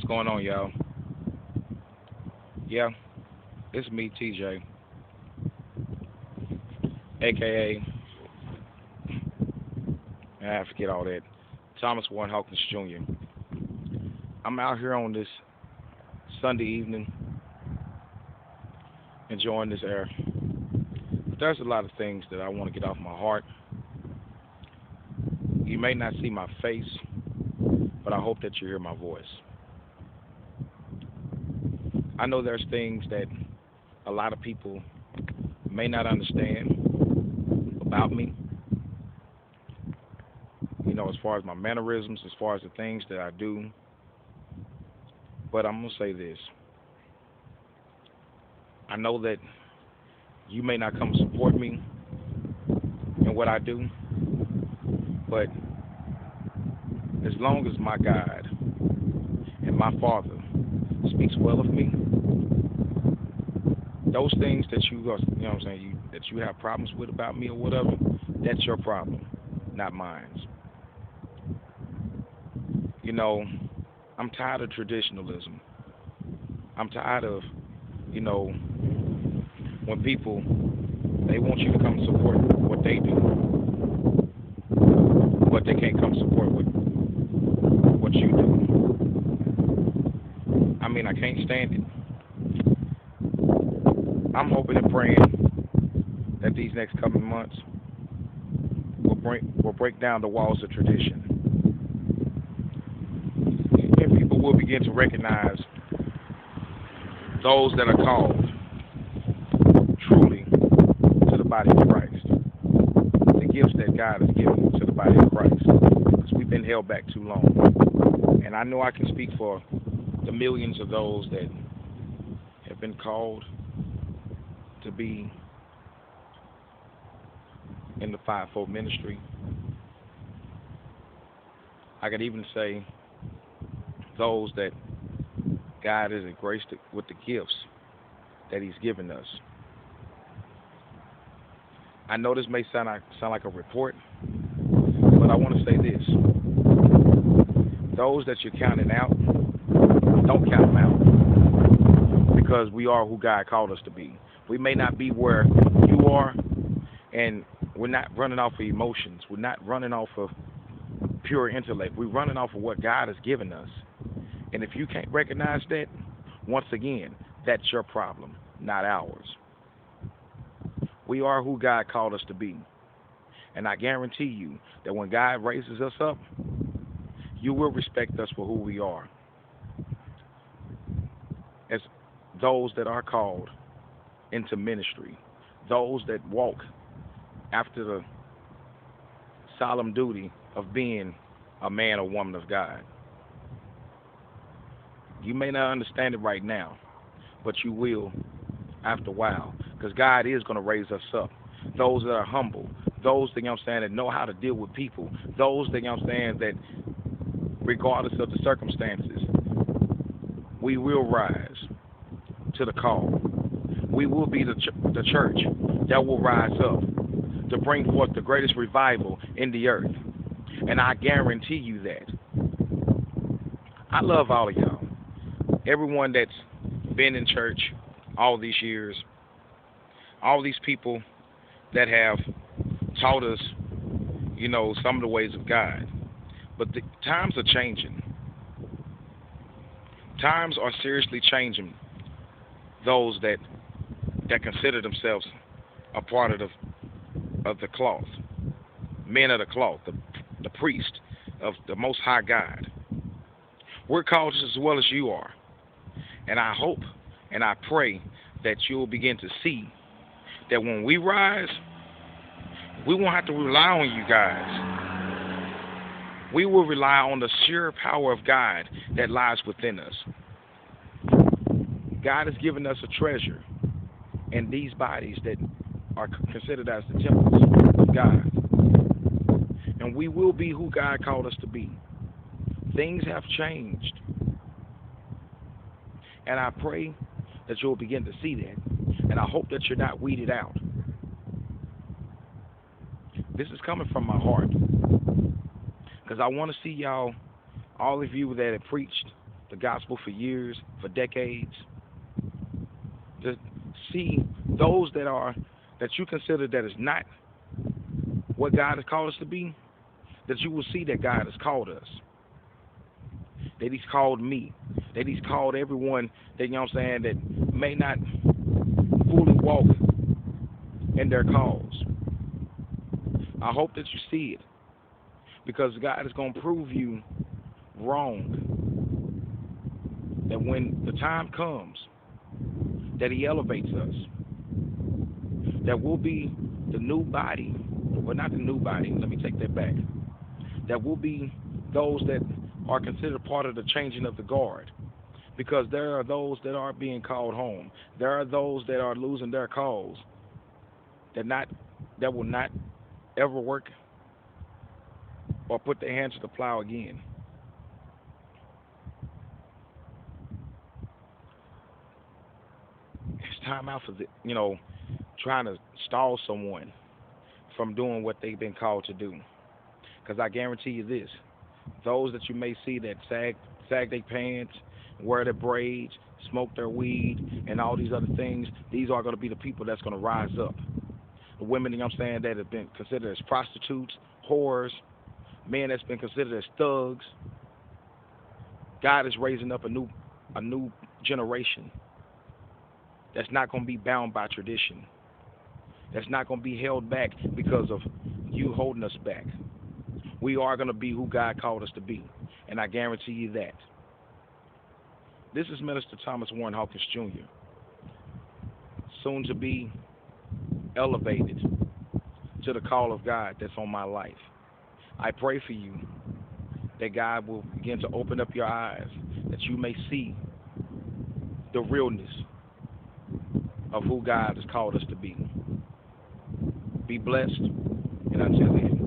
going on, y'all? Yeah, it's me, TJ, aka, I forget all that, Thomas Warren Hawkins Jr. I'm out here on this Sunday evening enjoying this air. But there's a lot of things that I want to get off my heart. You may not see my face, but I hope that you hear my voice. I know there's things that a lot of people may not understand about me, as far as my mannerisms, as far as the things that I do. But I'm going to say this. I know that you may not come support me in what I do, but as long as my God and my Father speaks well of me, those things that that you have problems with about me or whatever, that's your problem, not mine. I'm tired of traditionalism. I'm tired of, when people, they want you to come support what they do, but they can't come support what you do. I can't stand it. I'm hoping and praying that these next coming months will break down the walls of tradition. And people will begin to recognize those that are called truly to the body of Christ. The gifts that God has given to the body of Christ. Because we've been held back too long. And I know I can speak for the millions of those that have been called to be in the fivefold ministry. I could even say those that God has graced with the gifts that He's given us. I know this may sound like a report, but I want to say this. Those that you're counting out, don't count them out, because we are who God called us to be. We may not be where you are, and we're not running off of emotions. We're not running off of pure intellect. We're running off of what God has given us. And if you can't recognize that, once again, that's your problem, not ours. We are who God called us to be. And I guarantee you that when God raises us up, you will respect us for who we are. As those that are called into ministry, those that walk after the solemn duty of being a man or woman of God. You may not understand it right now, but you will after a while, because God is going to raise us up. Those that are humble, those that know how to deal with people, those that regardless of the circumstances, we will rise to the call. We will be the church that will rise up to bring forth the greatest revival in the earth. And I guarantee you that. I love all of y'all. Everyone that's been in church all these years, all these people that have taught us, some of the ways of God. But the times are changing. Times are seriously changing. Those that consider themselves a part of the cloth, men of the cloth, the priest of the Most High God. We're called just as well as you are. And I hope and I pray that you'll begin to see that when we rise, we won't have to rely on you guys. We will rely on the sheer power of God that lies within us. God has given us a treasure in these bodies that are considered as the temples of God. And we will be who God called us to be. Things have changed. And I pray that you'll begin to see that. And I hope that you're not weeded out. This is coming from my heart. Because I want to see y'all, all of you that have preached the gospel for years, for decades, to see those that you consider that is not what God has called us to be, that you will see that God has called us, that He's called me, that He's called everyone that, you know what I'm saying, that may not fully walk in their calls. I hope that you see it, because God is going to prove you wrong. That when the time comes that He elevates us, that we'll be the new body, well, not the new body, let me take that back, that we'll be those that are considered part of the changing of the guard, because there are those that are being called home. There are those that are losing their calls, that will not ever work or put their hands to the plow again. It's time out for trying to stall someone from doing what they've been called to do. Because I guarantee you this: those that you may see that sag their pants, wear their braids, smoke their weed, and all these other things, these are going to be the people that's going to rise up. The women, you know what I'm saying, that have been considered as prostitutes, whores, men that's been considered as thugs. God is raising up a new generation that's not going to be bound by tradition. That's not going to be held back because of you holding us back. We are going to be who God called us to be, and I guarantee you that. This is Minister Thomas Warren Hawkins Jr., soon to be elevated to the call of God that's on my life. I pray for you that God will begin to open up your eyes, that you may see the realness of who God has called us to be. Be blessed, and until then.